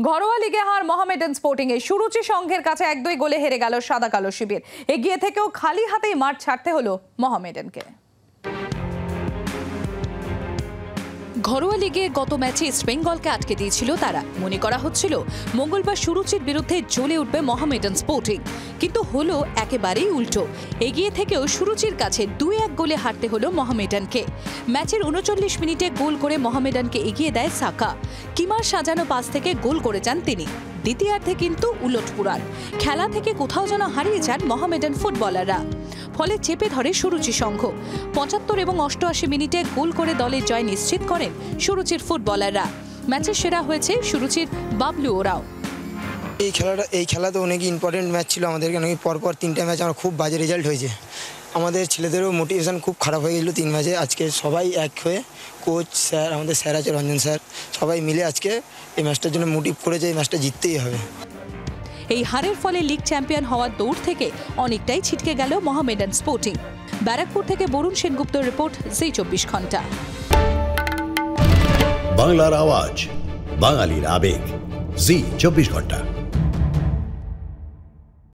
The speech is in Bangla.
ঘরোয়া লিগে হার মোহামেডান স্পোর্টিং এ সুরুচি সংঘের কাছে 1-2 গোলে হেরে গেল সাদা কালো শিবির। এগিয়ে থেকেও খালি হাতেই মাঠ ছাড়তে হলো মোহামেডানকে। ঘরোয়া লিগে গত ম্যাচে ইস্ট বেঙ্গলকে আটকে দিয়েছিল তারা। মনে করা হচ্ছিল মঙ্গলবার সুরুচির বিরুদ্ধে জ্বলে উঠবে মোহামেডান স্পোর্টিং, কিন্তু হলো একেবারেই উল্টো। এগিয়ে থেকেও সুরুচির কাছে 2-1 গোলে হারতে হলো মোহামেডানকে। ম্যাচের 39 মিনিটে গোল করে মোহামেডানকে এগিয়ে দেয় সাকা। কিমার সাজানো পাস থেকে গোল করে যান তিনি। দ্বিতীয়ার্ধে কিন্তু উলটপুরাণ, খেলা থেকে কোথাও যেন হারিয়ে যান মোহামেডান ফুটবলাররা। ফলে চেপে ধরে সুরুচি সংঘ। 75 এবং 88 মিনিটে গোল করে দলের জয় নিশ্চিত করেন সুরুচির ফুটবলাররা। ম্যাচের সেরা হয়েছে সুরুচির বাবলু ওরাও। এই খেলাতে অনেক ইম্পর্টেন্ট ম্যাচ ছিল আমাদের, কেন পরপর 3টে ম্যাচ আমার খুব বাজে রেজাল্ট হয়েছে। আমাদের ছেলেদেরও মোটিভেশন খুব খারাপ হয়ে গেছিলো 3 ম্যাচে। আজকে সবাই এক হয়ে, কোচ স্যার, আমাদের স্যার আছে রঞ্জন স্যার, সবাই মিলে আজকে এই ম্যাচটার জন্য মোটিভ করেছে এই ম্যাচটা জিততেই হবে। এই হারের ফলে লিগ চ্যাম্পিয়ন হওয়ার দৌড় থেকে অনেকটাই ছিটকে গেল মোহামেডান স্পোর্টিং। ব্যারাকপুর থেকে বরুণ সেনগুপ্তর রিপোর্ট, জি 24 ঘন্টা। বাংলার আওয়াজ, বাঙালির আবেগ, জি 24 ঘন্টা।